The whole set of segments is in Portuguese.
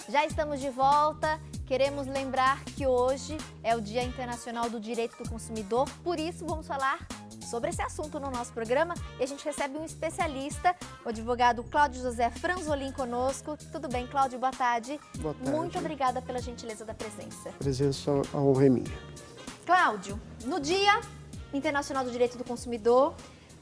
Já estamos de volta. Queremos lembrar que hoje é o Dia Internacional do Direito do Consumidor, por isso vamos falar sobre esse assunto no nosso programa e a gente recebe um especialista, o advogado Cláudio José Franzolin conosco. Tudo bem, Cláudio? Boa tarde. Boa tarde. Muito obrigada pela gentileza da presença. Presença, a honra é minha. Cláudio, no Dia Internacional do Direito do Consumidor,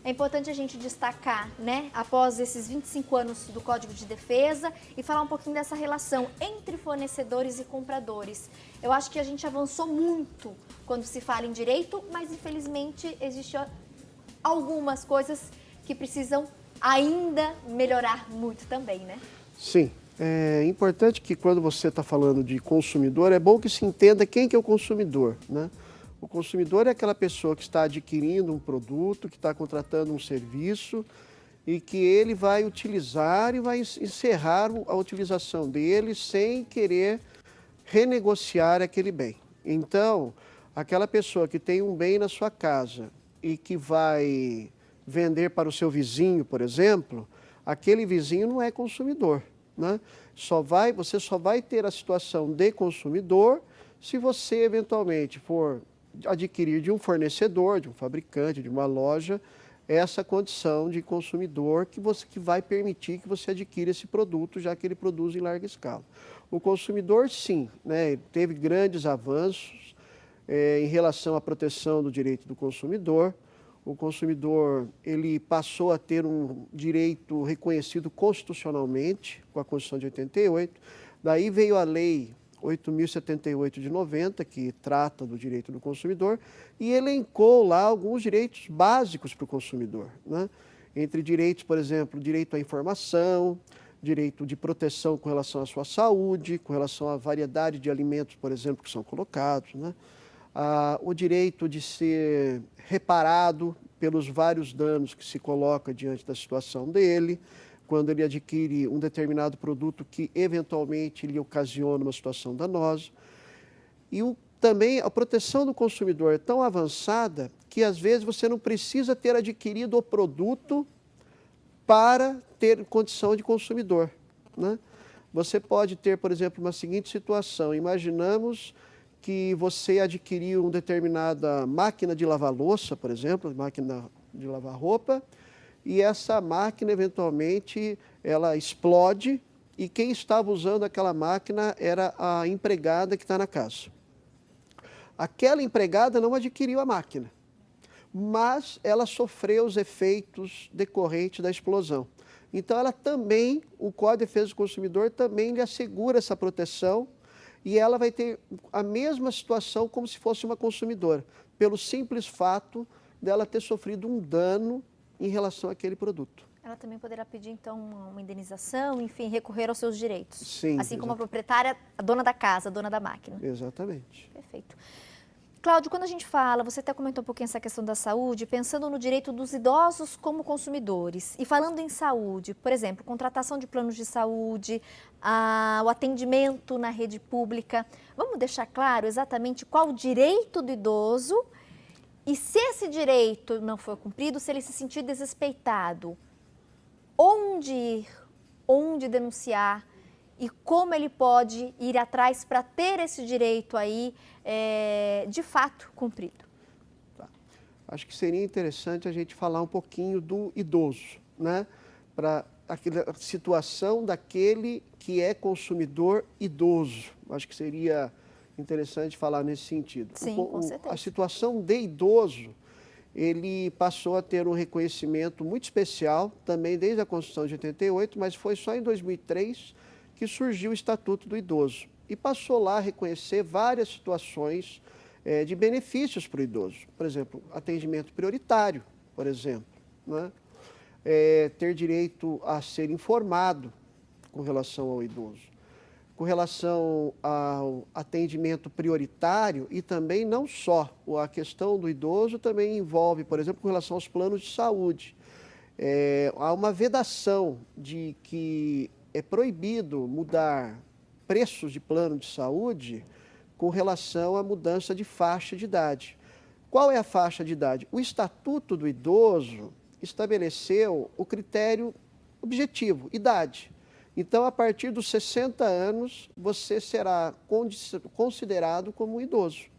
é importante a gente destacar, né, após esses 25 anos do Código de Defesa e falar um pouquinho dessa relação entre fornecedores e compradores. Eu acho que a gente avançou muito quando se fala em direito, mas infelizmente existem algumas coisas que precisam ainda melhorar muito também, né? Sim, é importante que quando você está falando de consumidor, é bom que se entenda quem que é o consumidor, né? O consumidor é aquela pessoa que está adquirindo um produto, que está contratando um serviço e que ele vai utilizar e vai encerrar a utilização dele sem querer renegociar aquele bem. Então, aquela pessoa que tem um bem na sua casa e que vai vender para o seu vizinho, por exemplo, aquele vizinho não é consumidor, né? Você só vai ter a situação de consumidor se você eventualmente for adquirir de um fornecedor, de um fabricante, de uma loja, essa condição de consumidor que vai permitir que você adquira esse produto, já que ele produz em larga escala. O consumidor, sim, né, teve grandes avanços em relação à proteção do direito do consumidor. O consumidor ele passou a ter um direito reconhecido constitucionalmente com a Constituição de 88. Daí veio a Lei 8.078 de 90, que trata do direito do consumidor, e elencou lá alguns direitos básicos para o consumidor, né? Entre direitos, por exemplo, direito à informação, direito de proteção com relação à sua saúde, com relação à variedade de alimentos, por exemplo, que são colocados, né? O direito de ser reparado pelos vários danos que se coloca diante da situação dele, quando ele adquire um determinado produto que eventualmente lhe ocasiona uma situação danosa. E também a proteção do consumidor é tão avançada que às vezes você não precisa ter adquirido o produto para ter condição de consumidor, né? Você pode ter, por exemplo, uma seguinte situação. Imaginamos que você adquiriu uma determinada máquina de lavar louça, por exemplo, máquina de lavar roupa, e essa máquina, eventualmente, ela explode e quem estava usando aquela máquina era a empregada que está na casa. Aquela empregada não adquiriu a máquina, mas ela sofreu os efeitos decorrentes da explosão. Então, ela também, o Código de Defesa do Consumidor também lhe assegura essa proteção e ela vai ter a mesma situação como se fosse uma consumidora, pelo simples fato dela ter sofrido um dano em relação àquele produto. Ela também poderá pedir, então, uma indenização, enfim, recorrer aos seus direitos. Sim. Assim como a proprietária, a dona da casa, a dona da máquina. Exatamente. Perfeito. Cláudio, quando a gente fala, você até comentou um pouquinho essa questão da saúde, pensando no direito dos idosos como consumidores. E falando em saúde, por exemplo, contratação de planos de saúde, o atendimento na rede pública. Vamos deixar claro exatamente qual o direito do idoso e se esse direito não for cumprido, se ele se sentir desrespeitado, onde ir, onde denunciar e como ele pode ir atrás para ter esse direito aí de fato cumprido. Tá. Acho que seria interessante a gente falar um pouquinho do idoso, né? Para a situação daquele que é consumidor idoso. Acho que seria interessante falar nesse sentido. Sim, com certeza. A situação de idoso, ele passou a ter um reconhecimento muito especial, também desde a Constituição de 88, mas foi só em 2003 que surgiu o Estatuto do Idoso. E passou lá a reconhecer várias situações de benefícios para o idoso. Por exemplo, atendimento prioritário, por exemplo, né? Ter direito a ser informado com relação ao idoso. Com relação ao atendimento prioritário e também não só, a questão do idoso também envolve, por exemplo, com relação aos planos de saúde. Há uma vedação de que é proibido mudar preços de plano de saúde com relação à mudança de faixa de idade. Qual é a faixa de idade? O Estatuto do Idoso estabeleceu o critério objetivo, idade. Então, a partir dos 60 anos, você será considerado como um idoso.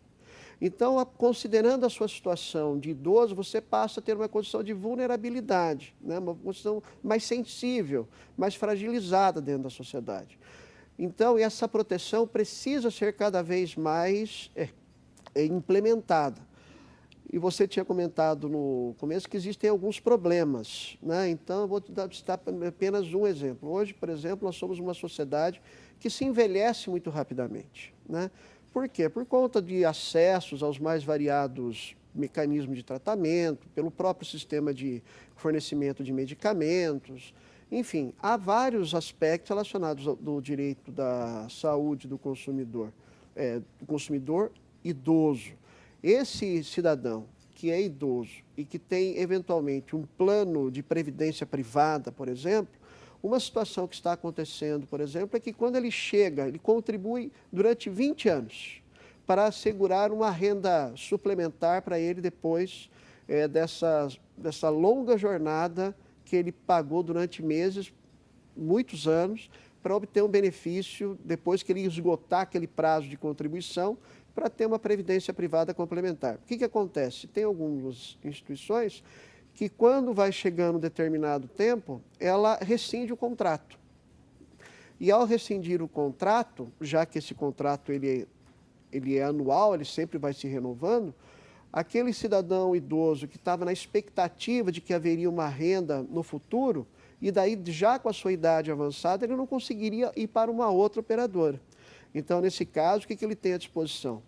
Então, considerando a sua situação de idoso, você passa a ter uma condição de vulnerabilidade, né? Uma condição mais sensível, mais fragilizada dentro da sociedade. Então, essa proteção precisa ser cada vez mais implementada. E você tinha comentado no começo que existem alguns problemas, né? Então, eu vou te citar apenas um exemplo. Hoje, por exemplo, nós somos uma sociedade que se envelhece muito rapidamente, né? Por quê? Por conta de acessos aos mais variados mecanismos de tratamento, pelo próprio sistema de fornecimento de medicamentos, enfim, há vários aspectos relacionados do direito da saúde do consumidor idoso. Esse cidadão que é idoso e que tem, eventualmente, um plano de previdência privada, por exemplo, uma situação que está acontecendo, por exemplo, é que quando ele chega, ele contribui durante 20 anos para assegurar uma renda suplementar para ele depois dessa longa jornada que ele pagou durante meses, muitos anos, para obter um benefício depois que ele esgotar aquele prazo de contribuição para ter uma previdência privada complementar. O que acontece? Tem algumas instituições que, quando vai chegando um determinado tempo, ela rescinde o contrato. E ao rescindir o contrato, já que esse contrato ele é anual, ele sempre vai se renovando, aquele cidadão idoso que estava na expectativa de que haveria uma renda no futuro, e daí já com a sua idade avançada, ele não conseguiria ir para uma outra operadora. Então, nesse caso, o que ele tem à disposição?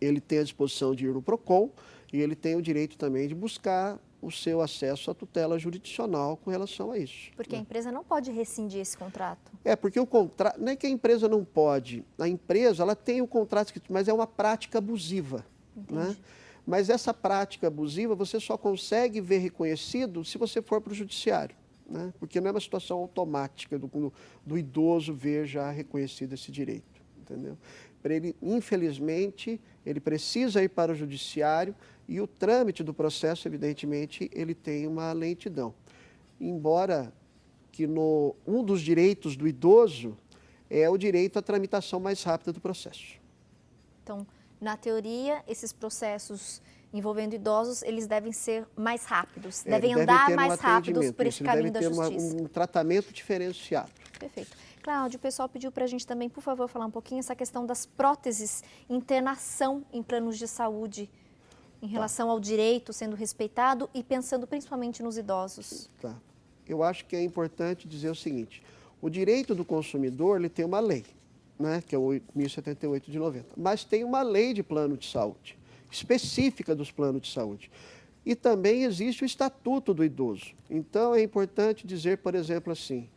Ele tem à disposição de ir no PROCON e ele tem o direito também de buscar o seu acesso à tutela jurisdicional com relação a isso. Porque a empresa não pode rescindir esse contrato. Porque o contrato, não é que a empresa não pode, a empresa ela tem o contrato escrito, mas é uma prática abusiva. Né? Mas essa prática abusiva você só consegue ver reconhecido se você for para o judiciário. Né? Porque não é uma situação automática do idoso ver já reconhecido esse direito. Entendeu? Para ele, infelizmente, ele precisa ir para o judiciário e o trâmite do processo, evidentemente, ele tem uma lentidão. Embora que um dos direitos do idoso é o direito à tramitação mais rápida do processo. Então, na teoria, esses processos envolvendo idosos, eles devem ser mais rápidos, devem andar mais rápidos por esse caminho da justiça. Deve ter um tratamento diferenciado. Perfeito. Cláudio, o pessoal pediu para a gente também, por favor, falar um pouquinho essa questão das próteses, internação em planos de saúde, em relação ao direito sendo respeitado e pensando principalmente nos idosos. Tá. Eu acho que é importante dizer o seguinte, o direito do consumidor, ele tem uma lei, né, que é o 1078 de 90, mas tem uma lei de plano de saúde, específica dos planos de saúde. E também existe o Estatuto do Idoso. Então, é importante dizer, por exemplo, assim,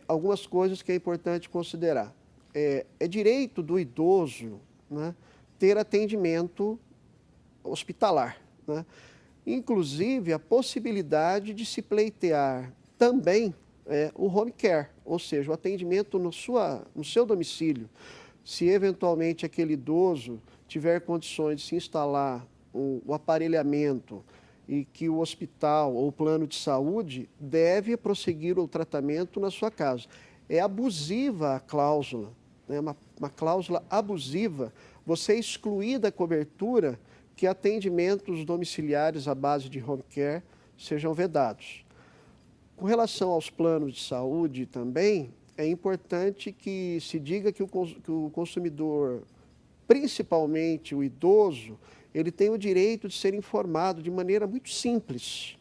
algumas coisas que é importante considerar. É direito do idoso, né, ter atendimento hospitalar, né? Inclusive a possibilidade de se pleitear também o home care, ou seja, o atendimento no seu domicílio. Se eventualmente aquele idoso tiver condições de se instalar o aparelhamento e que o hospital ou o plano de saúde deve prosseguir o tratamento na sua casa. É abusiva a cláusula, né? Uma cláusula abusiva, você excluir da cobertura que atendimentos domiciliares à base de home care sejam vedados. Com relação aos planos de saúde também, é importante que se diga que o consumidor, principalmente o idoso, ele tem o direito de ser informado de maneira muito simples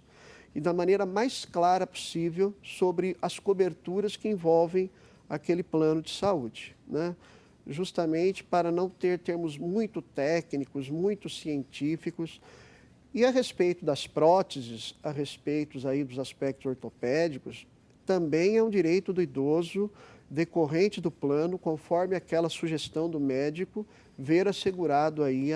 e da maneira mais clara possível sobre as coberturas que envolvem aquele plano de saúde, né? Justamente para não ter termos muito técnicos, muito científicos. E a respeito das próteses, a respeito aí dos aspectos ortopédicos, também é um direito do idoso decorrente do plano, conforme aquela sugestão do médico, ver assegurado aí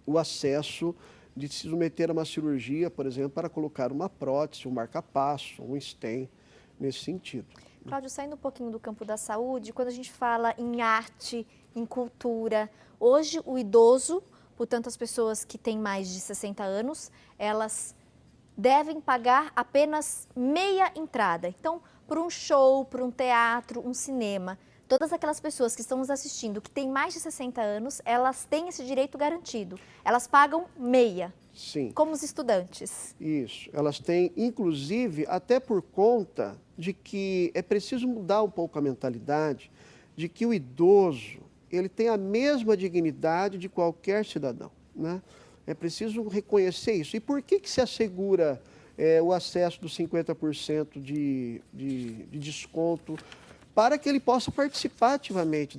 o acesso de se submeter a uma cirurgia, por exemplo, para colocar uma prótese, um marca-passo, um stem, nesse sentido. Cláudio, saindo um pouquinho do campo da saúde, quando a gente fala em arte, em cultura, hoje o idoso, portanto as pessoas que têm mais de 60 anos, elas devem pagar apenas meia entrada. Então, por um show, por um teatro, um cinema, todas aquelas pessoas que estão nos assistindo, que têm mais de 60 anos, elas têm esse direito garantido. Elas pagam meia. Sim. Como os estudantes. Isso. Elas têm, inclusive, até por conta de que é preciso mudar um pouco a mentalidade de que o idoso, ele tem a mesma dignidade de qualquer cidadão, né? É preciso reconhecer isso. E por que se assegura o acesso dos 50% de desconto para que ele possa participar ativamente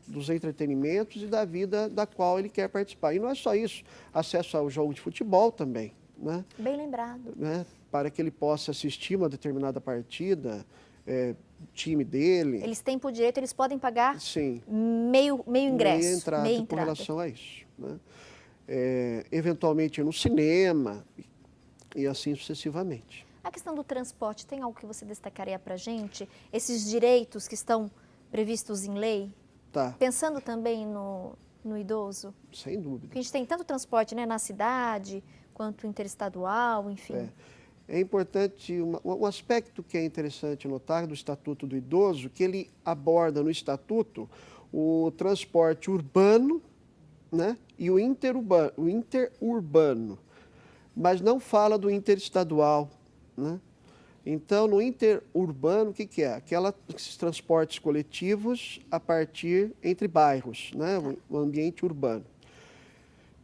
dos entretenimentos e da vida da qual ele quer participar? E não é só isso, acesso ao jogo de futebol também, né? Bem lembrado. Né? Para que ele possa assistir uma determinada partida, time dele. Eles têm por direito, eles podem pagar Sim. meio ingresso. Meia entrada meia com entrada. relação a isso, né? Eventualmente no cinema e assim sucessivamente. A questão do transporte, tem algo que você destacaria para a gente? Esses direitos que estão previstos em lei? Tá. Pensando também no idoso? Sem dúvida. Porque a gente tem tanto transporte, né, na cidade, quanto interestadual, enfim. É importante, um aspecto que é interessante notar do Estatuto do Idoso, que ele aborda no Estatuto o transporte urbano, né, e o interurbano, mas não fala do interestadual, né? Então, no interurbano, o que é? Esses transportes coletivos a partir entre bairros, né, o ambiente urbano.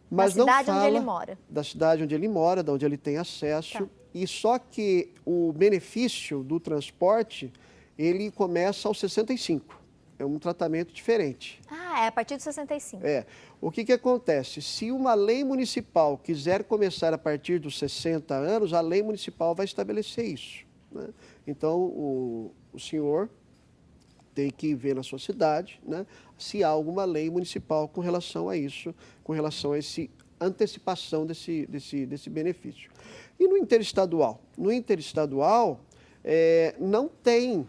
Mas da cidade onde ele mora. Da cidade onde ele mora, de onde ele tem acesso. Tá. E só que o benefício do transporte, ele começa aos 65. É um tratamento diferente. Ah, é a partir dos 65. O que acontece? Se uma lei municipal quiser começar a partir dos 60 anos, a lei municipal vai estabelecer isso, né? Então, o senhor tem que ver na sua cidade, né, se há alguma lei municipal com relação a isso, com relação a essa antecipação desse benefício. E no interestadual? No interestadual, não tem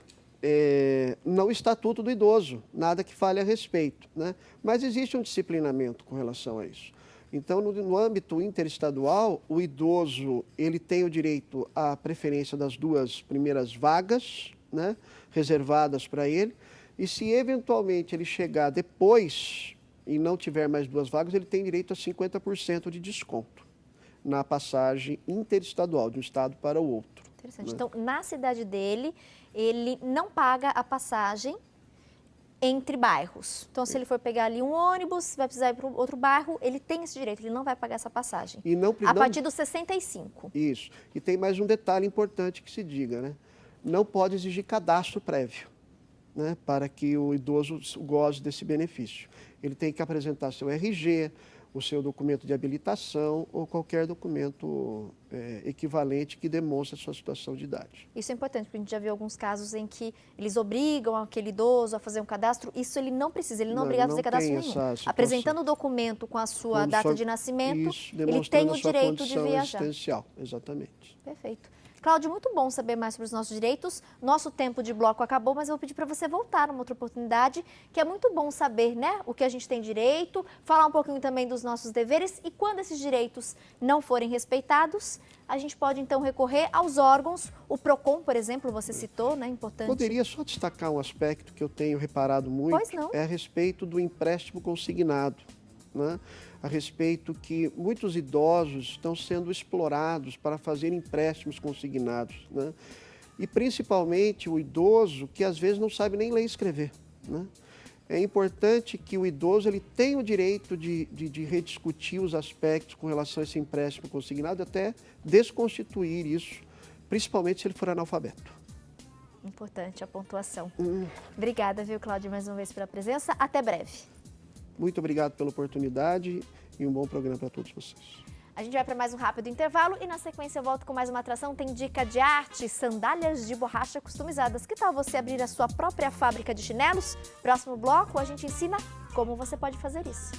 no Estatuto do Idoso, nada que fale a respeito, né? Mas existe um disciplinamento com relação a isso. Então, no âmbito interestadual, o idoso ele tem o direito à preferência das 2 primeiras vagas, né, reservadas para ele, e se eventualmente ele chegar depois e não tiver mais 2 vagas, ele tem direito a 50% de desconto na passagem interestadual, de um estado para o outro. Interessante. Né? Então, na cidade dele, ele não paga a passagem entre bairros. Então, se ele for pegar ali um ônibus, vai precisar ir para outro bairro, ele tem esse direito, ele não vai pagar essa passagem. E a partir dos 65. Isso. E tem mais um detalhe importante que se diga, né? Não pode exigir cadastro prévio, né, para que o idoso goze desse benefício. Ele tem que apresentar seu RG, o seu documento de habilitação ou qualquer documento equivalente que demonstre a sua situação de idade. Isso é importante, porque a gente já viu alguns casos em que eles obrigam aquele idoso a fazer um cadastro. Isso ele não precisa, ele não é obrigado a fazer cadastro nenhum. Apresentando o documento com a sua data de nascimento, ele tem o direito de viajar. Existencial, exatamente. Perfeito. Cláudio, muito bom saber mais sobre os nossos direitos. Nosso tempo de bloco acabou, mas eu vou pedir para você voltar numa outra oportunidade, que é muito bom saber, né, o que a gente tem direito, falar um pouquinho também dos nossos deveres e quando esses direitos não forem respeitados, a gente pode então recorrer aos órgãos. O PROCON, por exemplo, você citou, né, importante. Poderia só destacar um aspecto que eu tenho reparado muito, é a respeito do empréstimo consignado, né? A respeito que muitos idosos estão sendo explorados para fazer empréstimos consignados, né? E principalmente o idoso que às vezes não sabe nem ler e escrever, né? É importante que o idoso ele tenha o direito de rediscutir os aspectos com relação a esse empréstimo consignado, até desconstituir isso, principalmente se ele for analfabeto. Importante a pontuação. Obrigada, viu, Cláudio, mais uma vez pela presença. Até breve. Muito obrigado pela oportunidade e um bom programa para todos vocês. A gente vai para mais um rápido intervalo e na sequência eu volto com mais uma atração. Tem dica de arte, sandálias de borracha customizadas. Que tal você abrir a sua própria fábrica de chinelos? Próximo bloco a gente ensina como você pode fazer isso.